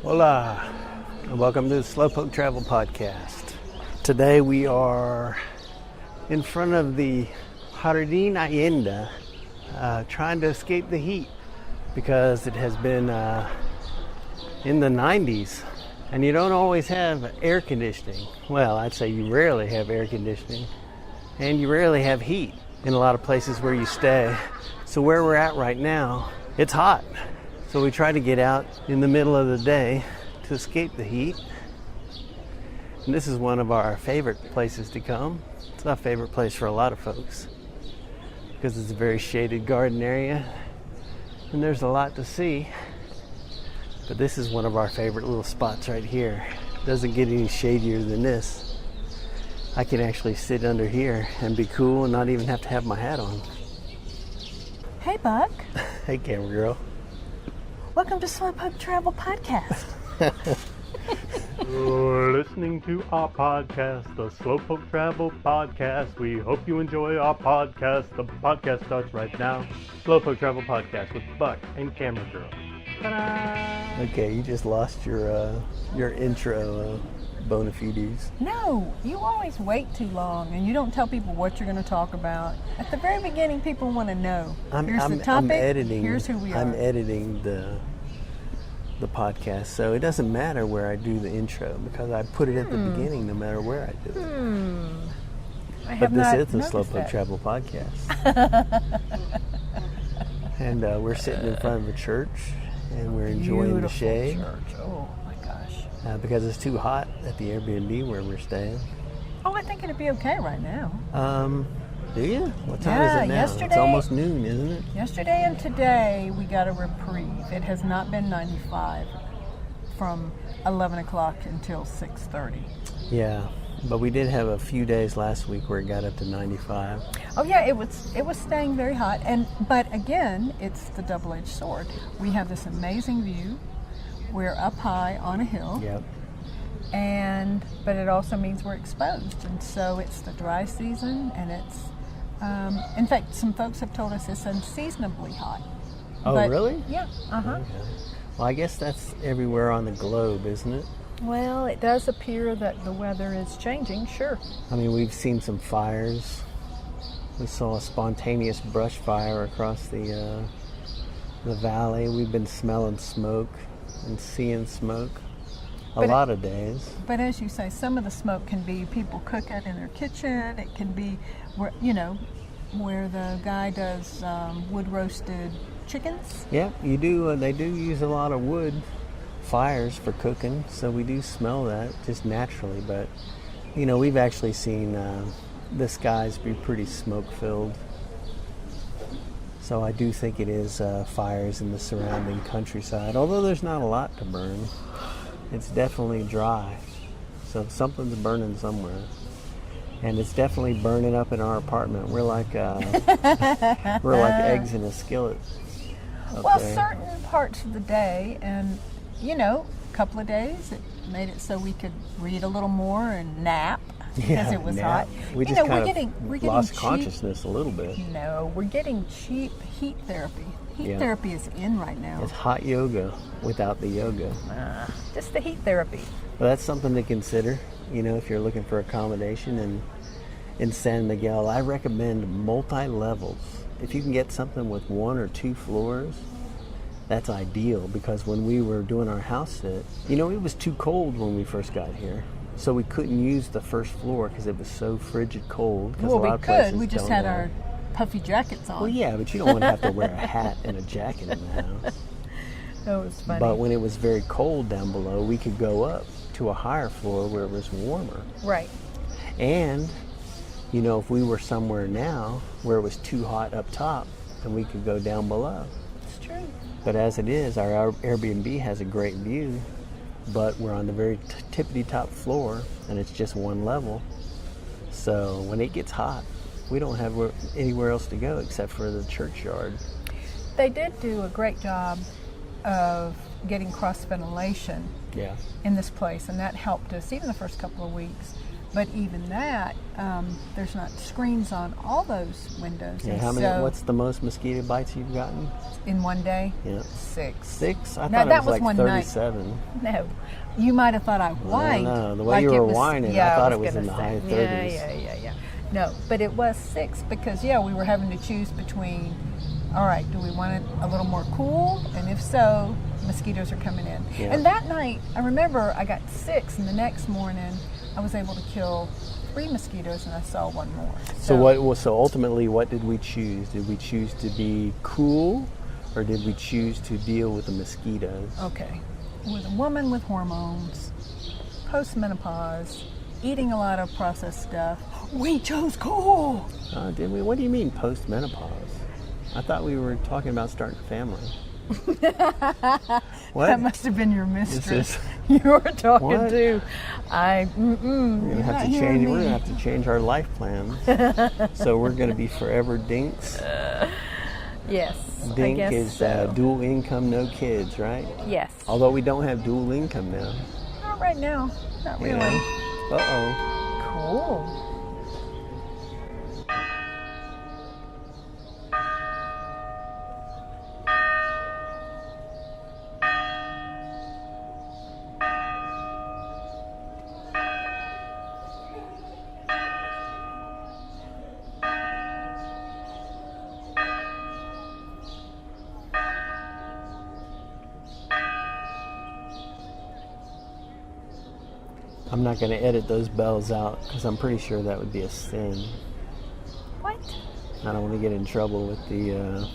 Hola, and welcome to the Slowpoke Travel podcast. Today we are in front of the Jardín Allende, trying to escape the heat because it has been in the 90s, and you don't always have air conditioning. Well, I'd say you rarely have air conditioning, and you rarely have heat in a lot of places where you stay. So where we're at right now, it's hot. So we try to get out in the middle of the day to escape the heat. And this is one of our favorite places to come. It's our favorite place for a lot of folks because it's a very shaded garden area and there's a lot to see. But this is one of our favorite little spots right here. It doesn't get any shadier than this. I can actually sit under here and be cool and not even have to have my hat on. Hey, Buck. Hey, camera girl. Welcome to Slowpoke Travel podcast. You're listening to our podcast, the Slowpoke Travel podcast. We hope you enjoy our podcast. The podcast starts right now. Slowpoke Travel podcast with Buck and camera girl. Ta-da! Okay, you just lost your intro bona fides. No, you always wait too long and you don't tell people what you're going to talk about. At the very beginning, people want to know. Here's the topic. I'm editing. Here's who we are. I'm editing the podcast, so it doesn't matter where I do the intro because I put it at the beginning no matter where I do it. But this is the Slowpoke Travel podcast. And we're sitting in front of a church and we're enjoying the shade. Church. Oh my gosh. Because it's too hot at the Airbnb where we're staying. Oh, I think it'd be okay right now. Do you? What time is it now? Yesterday, it's almost noon, isn't it? Yesterday and today we got a reprieve. It has not been 95 from 11 o'clock until 6:30. Yeah, but we did have a few days last week where it got up to 95. Oh yeah, it was staying very hot, but again, it's the double-edged sword. We have this amazing view. We're up high on a hill. Yep. But it also means we're exposed, and so it's the dry season, and it's in fact, some folks have told us it's unseasonably hot. Oh, really? Yeah. Okay. Well, I guess that's everywhere on the globe, isn't it? Well, it does appear that the weather is changing, sure. I mean, we've seen some fires. We saw a spontaneous brush fire across the valley. We've been smelling smoke and seeing smoke a lot of days. But as you say, some of the smoke can be people cooking in their kitchen. It can be where the guy does wood roasted chickens. Yeah, you do. They do use a lot of wood fires for cooking, so we do smell that just naturally. But we've actually seen the skies be pretty smoke filled. So I do think it is fires in the surrounding countryside. Although there's not a lot to burn, it's definitely dry. So something's burning somewhere. And it's definitely burning up in our apartment. We're like eggs in a skillet. Well, certain parts of the day, and a couple of days, it made it so we could read a little more and nap because it was hot. We just we're lost consciousness a little bit. No, we're getting cheap heat therapy. Heat therapy is in right now. It's hot yoga without the yoga. Just the heat therapy. Well, that's something to consider. If you're looking for accommodation in San Miguel, I recommend multi-levels. If you can get something with 1 or 2 floors, that's ideal, because when we were doing our house sit, it was too cold when we first got here. So we couldn't use the first floor because it was so frigid cold. Well, we could. We just had our puffy jackets on. Well, yeah, but you don't want to have to wear a hat and a jacket in the house. That was funny. But when it was very cold down below, we could go up to a higher floor where it was warmer. Right. And, if we were somewhere now where it was too hot up top, then we could go down below. It's true. But as it is, our Airbnb has a great view, but we're on the very tippity top floor, and it's just one level. So when it gets hot, we don't have anywhere else to go except for the churchyard. They did do a great job of getting cross ventilation in this place, and that helped us even the first couple of weeks. But even that, there's not screens on all those windows. Yeah, and how many? so What's the most mosquito bites you've gotten? in one day? Yeah. 6. 6? I Now, thought that it was was like one 37. night. No, you might have thought I whined. No, the way like you it were was- whining, yeah, I thought it was gonna in the say. high 30s. Yeah. No, but it was 6 because we were having to choose between. All right, do we want it a little more cool? And if so, mosquitoes are coming in. Yeah. And that night, I remember I got 6, and the next morning I was able to kill 3 mosquitoes, and I saw 1 more. So ultimately, what did we choose? Did we choose to be cool, or did we choose to deal with the mosquitoes? Okay, with a woman with hormones, postmenopause, eating a lot of processed stuff, we chose cool. Did we? What do you mean post-menopause? I thought we were talking about starting a family. What? That must have been your mistress. This You were talking What? to. We're gonna have to change. We're gonna have to change our life plans. So we're gonna be forever dinks. Yes. Dink I guess is so. dual income, no kids, right? Yes. Although we don't have dual income now. Not right now. Not You really. know? Uh-oh. Cool. I'm not going to edit those bells out because I'm pretty sure that would be a sin. What? I don't want to get in trouble with the,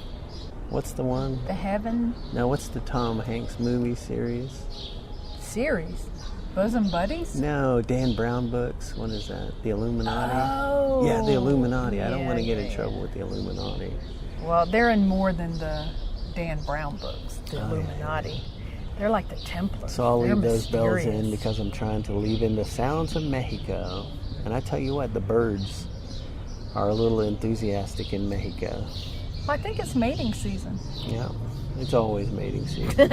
what's the one? The Heaven No, what's the Tom Hanks movie series? series. Bosom Buddies? No, Dan Brown books. What is that? The Illuminati? Oh. Yeah, the Illuminati. I don't want to get in yeah. trouble with the Illuminati. Well, they're in more than the Dan Brown books, the Illuminati. They're like the Templars. So I'll They're leave those bells mysterious. in because I'm trying to leave in the sounds of Mexico. And I tell you what, the birds are a little enthusiastic in Mexico. Well, I think it's mating season. Yeah, it's always mating season.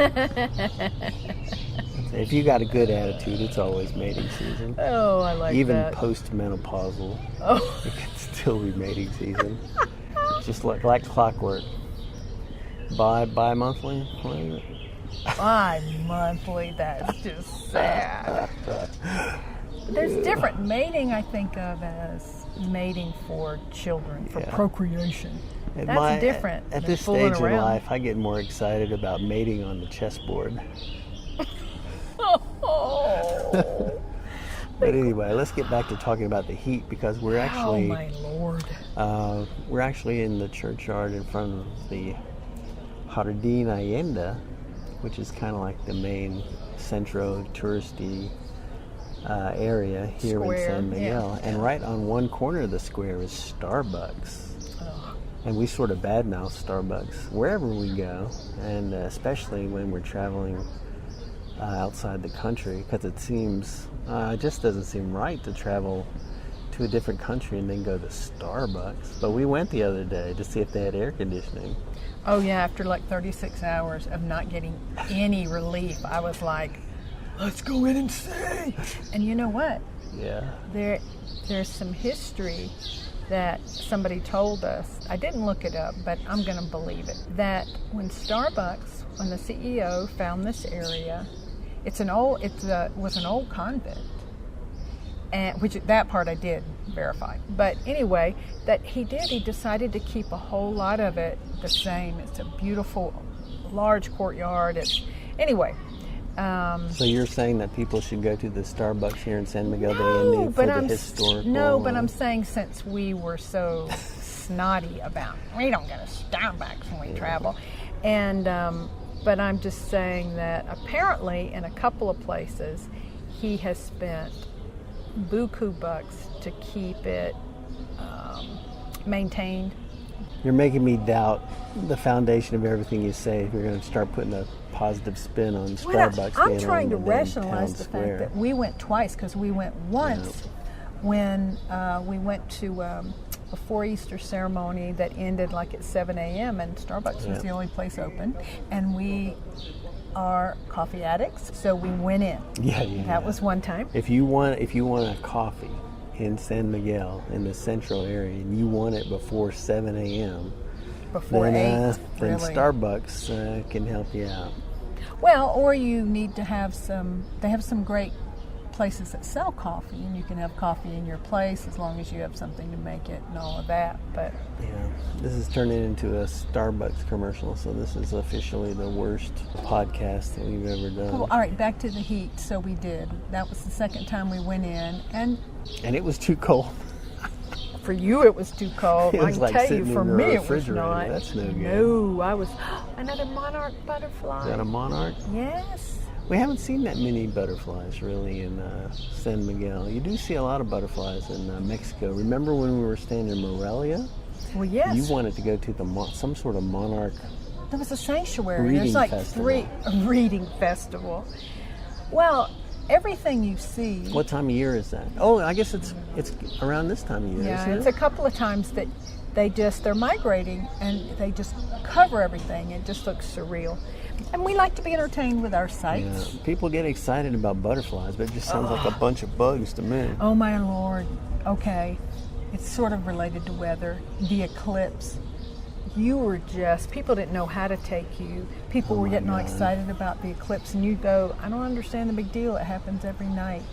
If you got a good attitude, it's always mating season. Oh, I like Even that. post-menopausal, Oh, it can still be mating season. Just like clockwork. Bi-monthly? What is it? bi-monthly. That's just sad. There's different mating. I think of as mating for children, for Yeah. procreation. At That's different At than this fooling stage in around. life, I get more excited about mating on the chessboard. Oh, But anyway, let's get back to talking about the heat because we're oh actually my Lord. we're actually in the churchyard in front of the Jardín Allende, which is kind of like the main centro touristy area here Square, in San Miguel. yeah. And right on one corner of the square is Starbucks. And we sort of badmouth Starbucks wherever we go, and especially when we're traveling outside the country, because it seems, it just doesn't seem right to travel to a different country and then go to Starbucks. But we went the other day to see if they had air conditioning. Oh yeah, after like 36 hours of not getting any relief, I was like, let's go in and see. And you know what? Yeah. There's some history that somebody told us. I didn't look it up, but I'm going to believe it. That when Starbucks, when the CEO found this area, was an old convent, and which that part I did verify. But anyway, that he decided to keep a whole lot of it the same. It's a beautiful, large courtyard. So you're saying that people should go to the Starbucks here in San Miguel de Allende for the historical? No, but I'm saying since we were so snotty about, we don't go to Starbucks when we travel, and but I'm just saying that apparently in a couple of places he has spent buku bucks to keep it maintained. You're making me doubt the foundation of everything you say if you're going to start putting a positive spin on Starbucks. I'm being trying to on the damn rationalize town the square. fact that we went twice, because we went once when we went to a 4 Easter ceremony that ended like at 7 a.m. and Starbucks was the only place open, and we are coffee addicts, so we went in. Yeah. That was one time. If you want a coffee in San Miguel, in the central area, and you want it before 7 a.m., Before then 8, then really. Starbucks can help you out. Well, or you need to have they have some great places that sell coffee, and you can have coffee in your place as long as you have something to make it and all of that. But Yeah, this is turning into a Starbucks commercial, so this is officially the worst podcast that we've ever done. well, all right, back to the heat. So we did. That was the second time we went in, and And it was too cold. for you it was too cold. It I was can like tell you, sitting for in the me it was refrigerator. not. That's no good. No, I was another monarch butterfly. Is that a monarch? Yes. We haven't seen that many butterflies really in San Miguel. You do see a lot of butterflies in Mexico. Remember when we were staying in Morelia? Well, yes. You wanted to go to some sort of monarch. There was a sanctuary. Reading There's like festival. a reading festival. Well, everything you see. What time of year is that? Oh, I guess it's around this time of year, Yeah, isn't it's it? a couple of times that they're migrating and they just cover everything. It just looks surreal. And we like to be entertained with our sights. Yeah. People get excited about butterflies, but it just sounds like a bunch of bugs to me. Oh my Lord. Okay. It's sort of related to weather. The eclipse. People didn't know how to take you. People Oh were my getting all God. excited about the eclipse, and you go, I don't understand the big deal. It happens every night.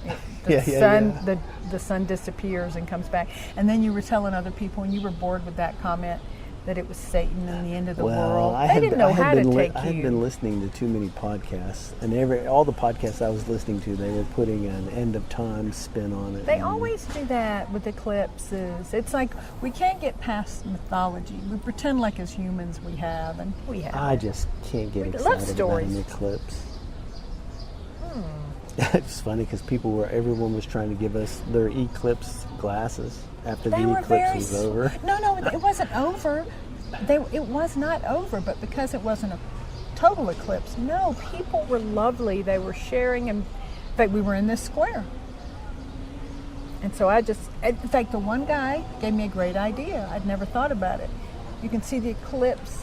Yeah. The sun disappears and comes back. And then you were telling other people, and you were bored with that comment, that it was Satan and the end of the world. They didn't know how to take I had you. been listening to too many podcasts, and all the podcasts I was listening to, they were putting an end of time spin on it. They And always do that with eclipses. It's like we can't get past mythology. We pretend like as humans we have, and we have. I just can't get We love excited about stories. an eclipse. It's funny because everyone was trying to give us their eclipse glasses after They the were eclipse was over. No, it wasn't over. It was not over, but because it wasn't a total eclipse, no, people were lovely. They were sharing, and in fact, we were in this square. And so in fact, the one guy gave me a great idea. I'd never thought about it. You can see the eclipse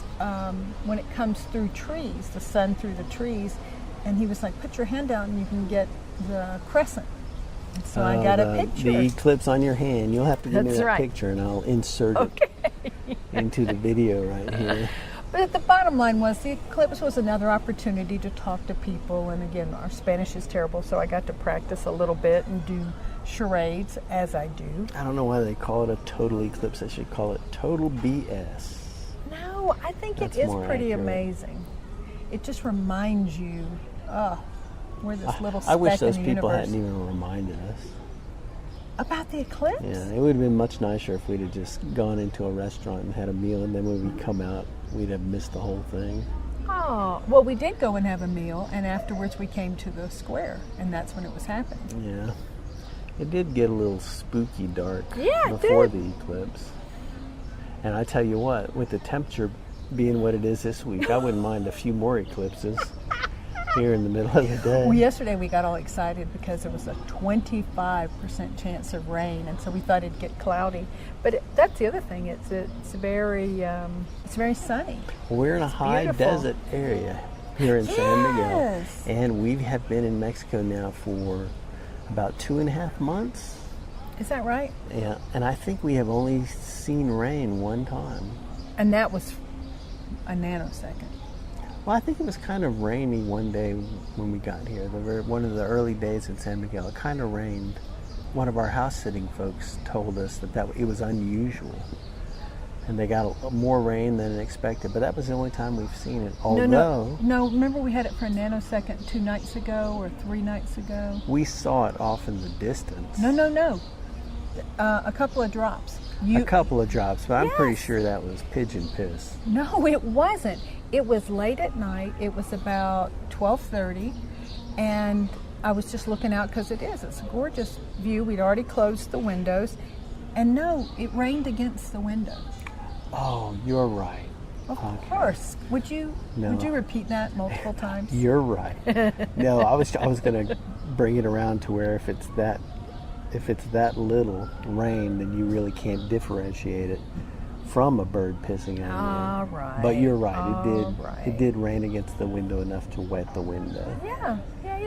when it comes through trees, the sun through the trees. And he was like, put your hand out and you can get the crescent. And so I got a picture. The eclipse on your hand. You'll have to give me That's that right. picture, and I'll insert it into the video right here. But the bottom line was the eclipse was another opportunity to talk to people. And again, our Spanish is terrible, so I got to practice a little bit and do charades as I do. I don't know why they call it a total eclipse. They should call it total BS. No, I think That's it is more pretty accurate. amazing. It just reminds you, we're this little speck I wish those in the people universe. hadn't even reminded us. About the eclipse? Yeah, it would have been much nicer if we'd have just gone into a restaurant and had a meal, and then when we come out, we'd have missed the whole thing. Oh, well, we did go and have a meal, and afterwards we came to the square, and that's when it was happening. Yeah. It did get a little spooky dark Yeah, it before did. the eclipse. And I tell you what, with the temperature being what it is this week, I wouldn't mind a few more eclipses here in the middle of the day. Well, yesterday we got all excited because there was a 25% chance of rain, and so we thought it'd get cloudy. But that's the other thing; it's very sunny. We're in a high beautiful. desert area here in San Miguel, Yes. and we have been in Mexico now for about 2.5 months. Is that right? Yeah, and I think we have only seen rain one time. And that was a nanosecond. Well, I think it was kind of rainy one day when we got here. One of the early days in San Miguel, it kind of rained. One of our house-sitting folks told us that it was unusual, and they got more rain than expected. But that was the only time we've seen it. Although No. Remember we had it for a nanosecond 2 nights ago or 3 nights ago. we saw it off in the distance. No. A couple of drops. A couple of drops, but I'm pretty Yes. sure that was pigeon piss. No, it wasn't. It was late at night. It was about 12:30, and I was just looking out because it's a gorgeous view. We'd already closed the windows, and no, it rained against the window. Oh, you're right. Of Okay. course. Would you No. repeat that multiple times? You're right. No, I was going to bring it around to where if it's that little rain, then you really can't differentiate it from a bird pissing on you. All right. But you're right. All right. It did rain against the window enough to wet the window. Yeah.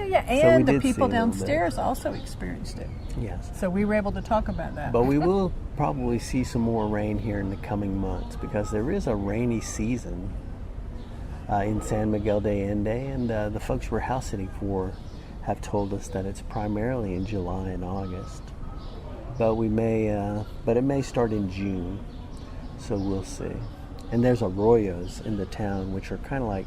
yeah. And the people downstairs also experienced it. Yes. So we were able to talk about that. But we will probably see some more rain here in the coming months because there is a rainy season in San Miguel de Allende, and the folks we're house sitting for have told us that it's primarily in July and August. But it may start in June, so we'll see. And there's arroyos in the town, which are kind of like,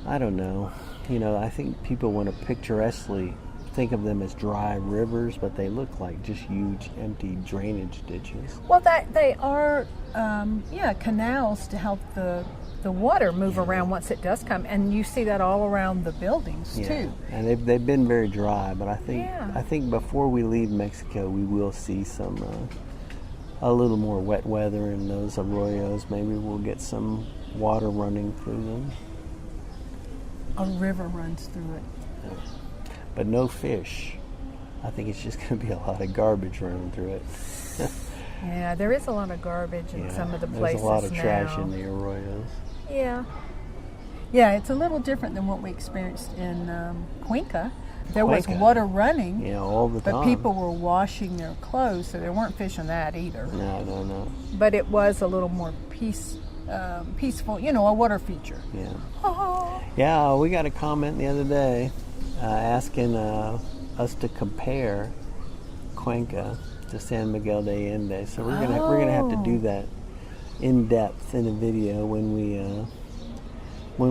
I don't know, I think people want to picturesquely think of them as dry rivers, but they look like just huge empty drainage ditches. Well, they are, canals to help the water move around once it does come, and you see that all around the buildings too. And they've been very dry, but I think before we leave Mexico, we will see some a little more wet weather in those arroyos. Maybe we'll get some water running through them. A river runs through it. But no fish. I think it's just going to be a lot of garbage running through it. Yeah, there is a lot of garbage in some of the places now. There's a lot of trash in the arroyos. Yeah. Yeah, it's a little different than what we experienced in Cuenca. There was water running, all the time. But people were washing their clothes, so they weren't fishing that either. No. But it was a little more peaceful, a water feature. Yeah. Yeah, we got a comment the other day asking us to compare Cuenca to San Miguel de Allende. So we're gonna have to do that in depth in a video when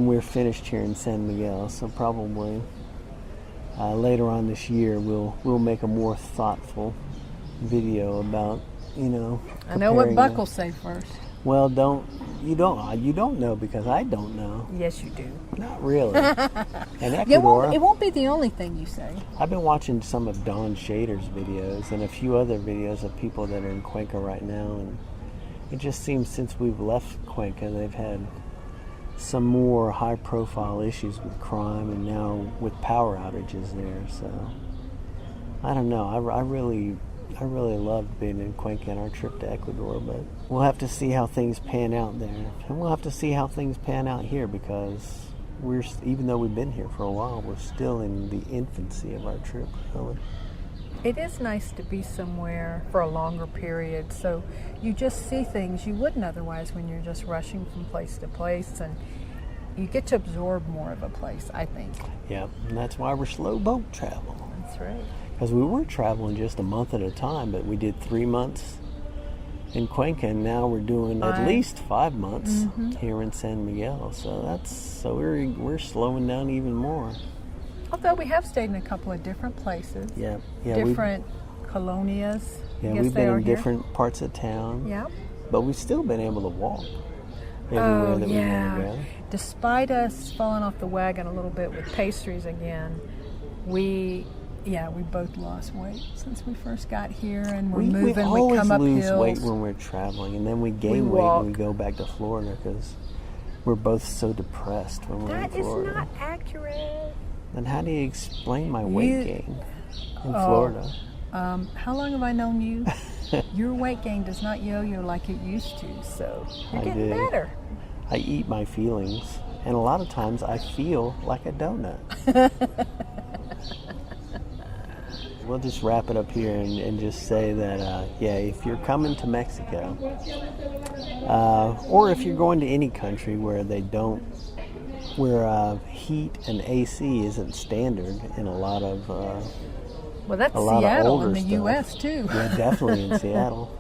we're finished here in San Miguel. So probably later on this year we'll make a more thoughtful video about I know what Buck will say first. Well, you don't know because I don't know. Yes, you do. Not really. And Ecuador, it won't be the only thing you say. I've been watching some of Don Shader's videos and a few other videos of people that are in Cuenca right now, and it just seems since we've left Cuenca, they've had some more high-profile issues with crime and now with power outages there. So I don't know. I really loved being in Cuenca and our trip to Ecuador, but we'll have to see how things pan out there. And we'll have to see how things pan out here because even though we've been here for a while, we're still in the infancy of our trip, really. It is nice to be somewhere for a longer period, so you just see things you wouldn't otherwise when you're just rushing from place to place, and you get to absorb more of a place, I think. Yeah, and that's why we're Slowpoke Travel. That's right. Because we were traveling just a month at a time, but we did 3 months in Cuenca, and now we're doing at least 5 months here in San Miguel. So we're slowing down even more. Although we have stayed in a couple of different places. Yeah. Different colonias. Yeah, we've been in different parts of town. Yeah. But we've still been able to walk everywhere that we want to go. Despite us falling off the wagon a little bit with pastries again, we both lost weight since we first got here, and we're moving. We come up hills. We always lose weight when we're traveling, and then we gain weight when we go back to Florida because we're both so depressed when we're in Florida. That is not accurate. Then how do you explain my weight gain in Florida? How long have I known you? Your weight gain does not yo-yo like it used to, so you're getting better. I eat my feelings, and a lot of times I feel like a donut. We'll just wrap it up here and just say that, if you're coming to Mexico, or if you're going to any country where heat and AC isn't standard in a lot of that's a lot Seattle of older in the U.S. too. Yeah, definitely in Seattle.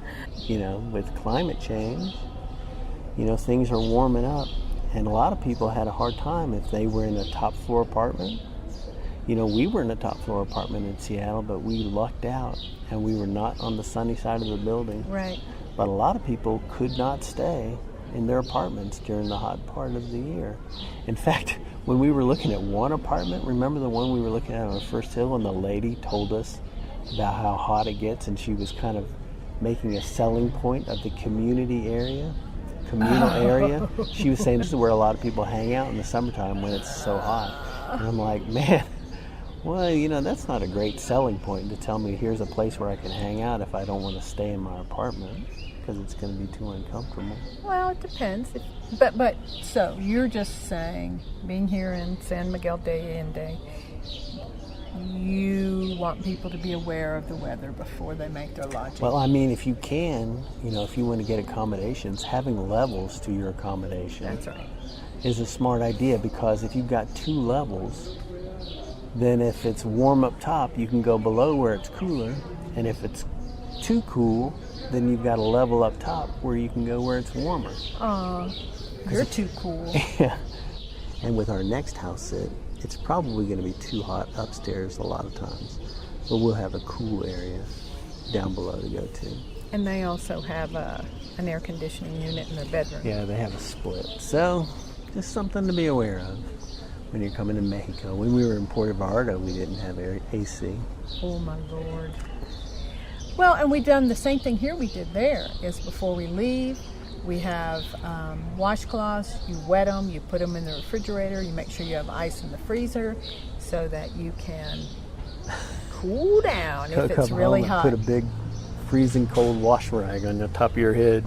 With climate change, things are warming up, and a lot of people had a hard time if they were in a top floor apartment. We were in a top floor apartment in Seattle, but we lucked out, and we were not on the sunny side of the building. Right. But a lot of people could not stay in their apartments during the hot part of the year. In fact, when we were looking at one apartment, remember the one we were looking at on the first hill, and the lady told us about how hot it gets, and she was kind of making a selling point of the communal area. She was saying this is where a lot of people hang out in the summertime when it's so hot. And I'm like, man, well, that's not a great selling point to tell me here's a place where I can hang out if I don't want to stay in my apartment because it's going to be too uncomfortable. Well, it depends. But so you're just saying, being here in San Miguel de Allende, you want people to be aware of the weather before they make their lodging. Well, I mean, if you can, if you want to get accommodations, having levels to your accommodation That's right. is a smart idea, because if you've got 2 levels, then if it's warm up top, you can go below where it's cooler, and if it's too cool, then you've got a level up top where you can go where it's warmer. You're too cool. Yeah. And with our next house sit, it's probably going to be too hot upstairs a lot of times, but we'll have a cool area down below to go to. And they also have an air conditioning unit in their bedroom. Yeah, they have a split. So, just something to be aware of when you're coming to Mexico. When we were in Puerto Vallarta, we didn't have AC. Oh my Lord. Well, and we've done the same thing here we did there, is before we leave, we have washcloths. You wet them, you put them in the refrigerator, you make sure you have ice in the freezer so that you can cool down if it's really hot. Put a big freezing cold wash rag on the top of your head.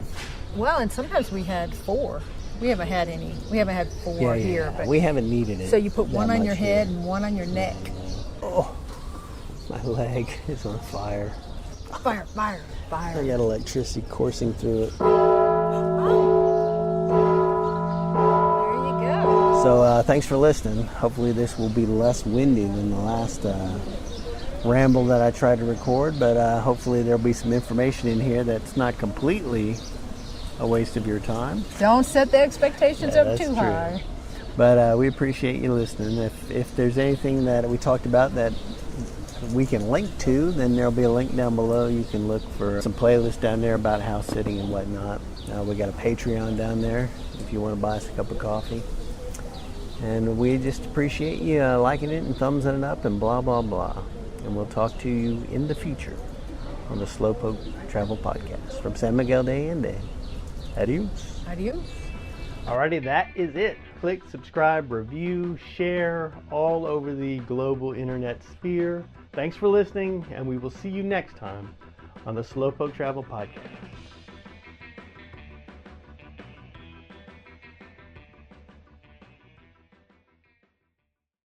Well, and sometimes we had 4. We haven't had 4 here. But we haven't needed it. So you put one on your head and one on your neck. Oh, my leg is on fire. Fire, fire, fire. I got electricity coursing through it. Oh. There you go. So thanks for listening. Hopefully this will be less windy than the last ramble that I tried to record, but hopefully there'll be some information in here that's not completely a waste of your time. Don't set the expectations up too high. But we appreciate you listening. If there's anything that we talked about that we can link to, then there'll be a link down below. You can look for some playlists down there about house sitting and whatnot. We got a Patreon down there if you want to buy us a cup of coffee. And we just appreciate you liking it and thumbsing it up and blah, blah, blah. And we'll talk to you in the future on the Slowpoke Travel Podcast from San Miguel de Allende. Adios. Adios. Alrighty, that is it. Click, subscribe, review, share all over the global internet sphere. Thanks for listening, and we will see you next time on the Slowpoke Travel Podcast.